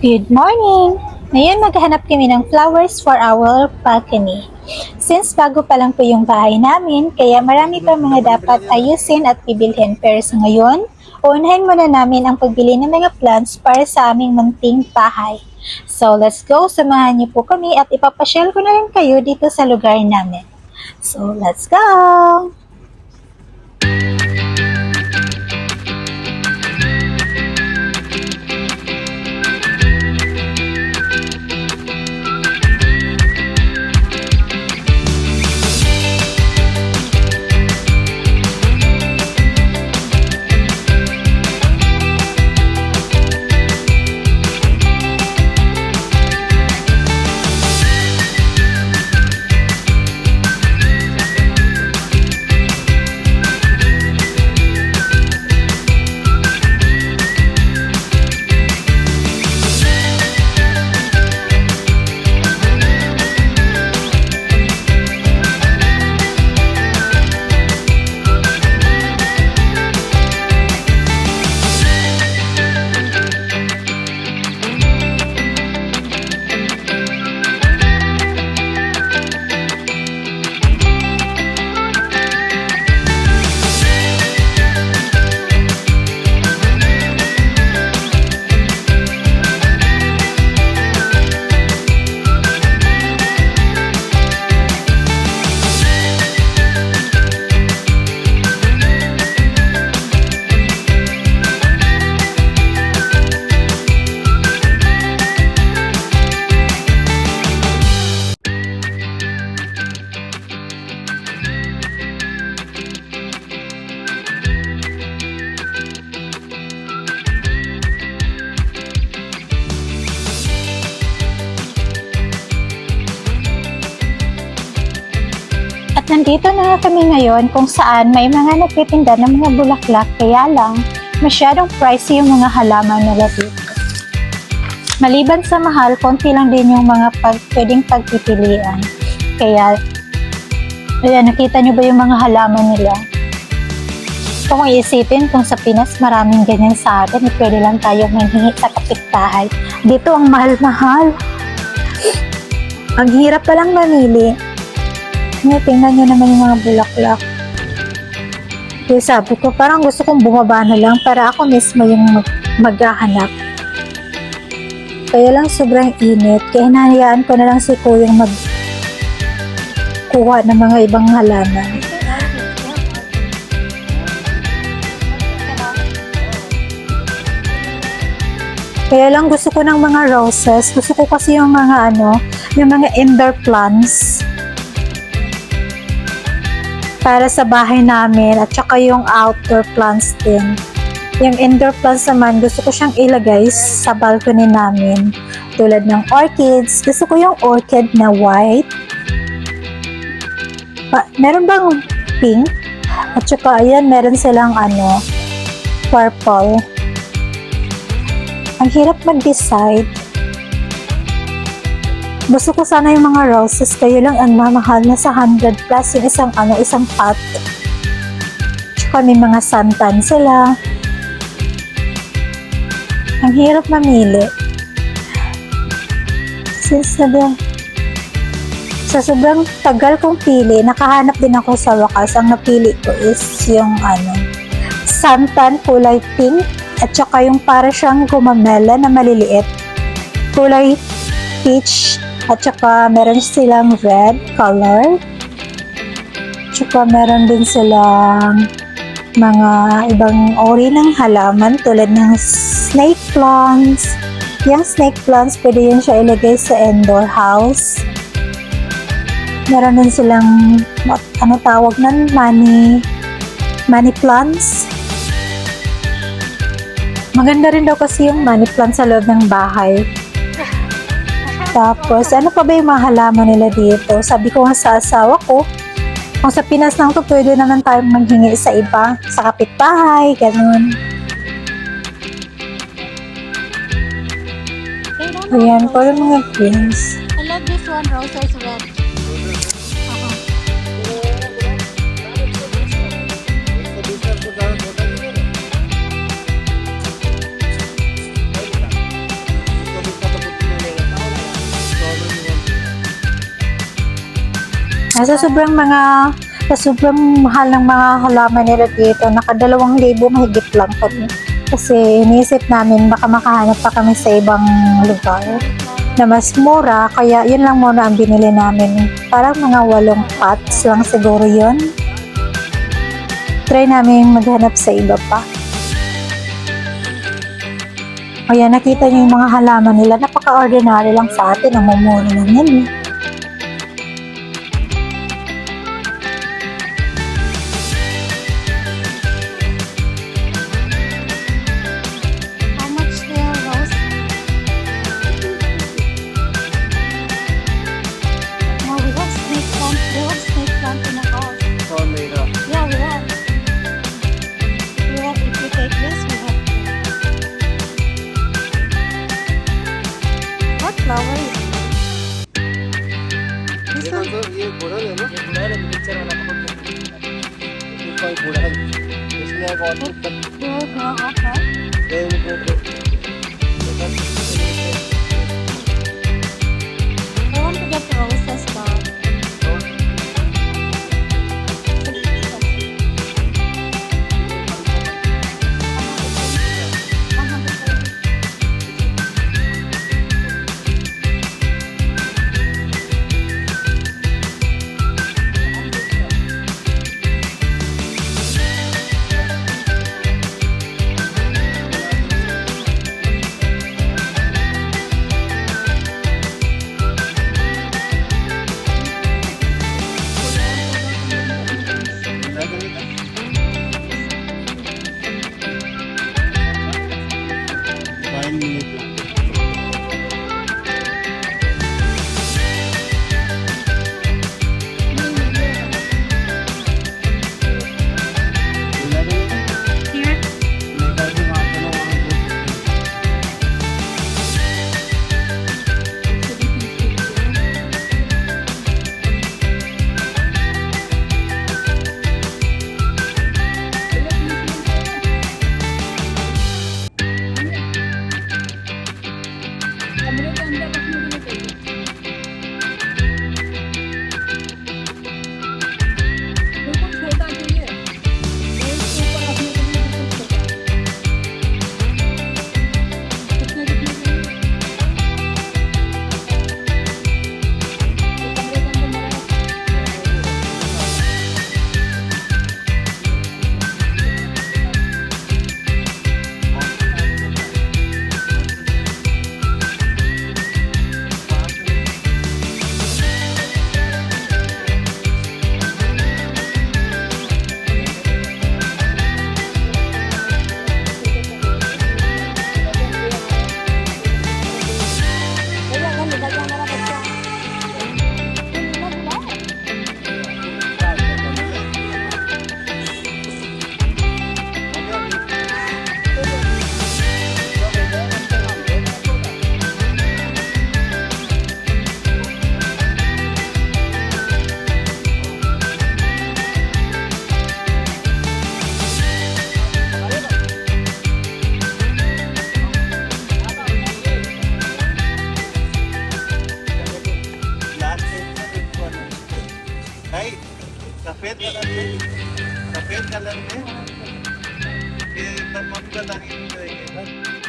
Good morning! Ngayon maghahanap kami ng flowers for our balcony. Since bago pa lang po yung bahay namin, kaya marami pa mga dapat ayusin at bibilhin. Pero sa ngayon, uunahin muna namin ang pagbili ng mga plants para sa aming munting bahay. So let's go! Samahan niyo po kami at ipapasyal ko na rin kayo dito sa lugar namin. So let's go! At nandito na nga kami ngayon kung saan may mga nagtitinda ng mga bulaklak, kaya lang masyadong pricey yung mga halaman nila dito. Maliban sa mahal, konti lang din yung mga pwedeng pagpipilian. Kaya, ayan, nakita nyo ba yung mga halaman nila? Kung iisipin, kung sa Pinas maraming ganyan sa atin, pwede lang tayong manghingi sa kapitbahay. Dito ang mahal-mahal. Ang hirap palang mamili. Tingnan nyo naman yung mga bulaklak. Kaya sabi ko, parang gusto kong bumaba na lang para ako mismo yung maghahanap. Kaya lang sobrang init. Kaya hinahayaan ko na lang si Kuyang magkuha ng mga ibang halaman. Kaya lang gusto ko ng mga roses. Gusto ko kasi yung mga yung mga indoor plants. Para sa bahay namin at saka yung outdoor plants din. Yung indoor plants naman, gusto ko siyang ilagay sa balcony namin. Tulad ng orchids. Gusto ko yung orchid na white. Meron bang pink? At saka ayan, meron silang purple. Ang hirap mag-decide. Gusto ko sana yung mga roses, kayo lang ang mamahal na sa 100 plus yung isang pot. Tsaka may mga santan sila. Ang hirap mamili. Sa sobrang tagal kong pili, nakahanap din ako sa wakas. Ang napili ko is yung santan kulay pink at saka yung para siyang gumamela na maliliit. Kulay peach. At saka meron silang red color. Tsaka meron din silang mga ibang uri ng halaman tulad ng snake plants. Yung snake plants, pwede yun siya ilagay sa indoor house. Meron din silang tawag ng money plants. Maganda rin daw kasi yung money plant sa loob ng bahay. Tapos, ano pa ba yung mga halaman nila dito? Sabi ko nga sa asawa ko, kung sa Pinas lang to, pwede naman tayong maghingi sa iba, sa kapitbahay, ganun. Ayan, po yung mga greens. I love this one, roses red. Sa sobrang mahal ng mga halaman nila dito, naka 2,000 mahigit lang kami. Kasi iniisip namin baka makahanap pa kami sa ibang lugar na mas mura, kaya yun lang muna ang binili namin. Parang mga 8 pots lang siguro yun. Try namin maghanap sa iba pa. Kaya nakita niyo yung mga halaman nila, napaka-ordinary lang sa atin, ang mumura lang yan eh. How much there, Rose? No, we have snake plant. We have snake plant in the house. Yeah, we have. If you take this, we have to. What flower is it? This one? ये बड़ा है ना, ये बड़ा है मिक्सचर वाला बहुत इसका बड़ा है इसमें एक और They will grow up, right? I want to get roses, but here, सफेद कलर में ये मम्मी का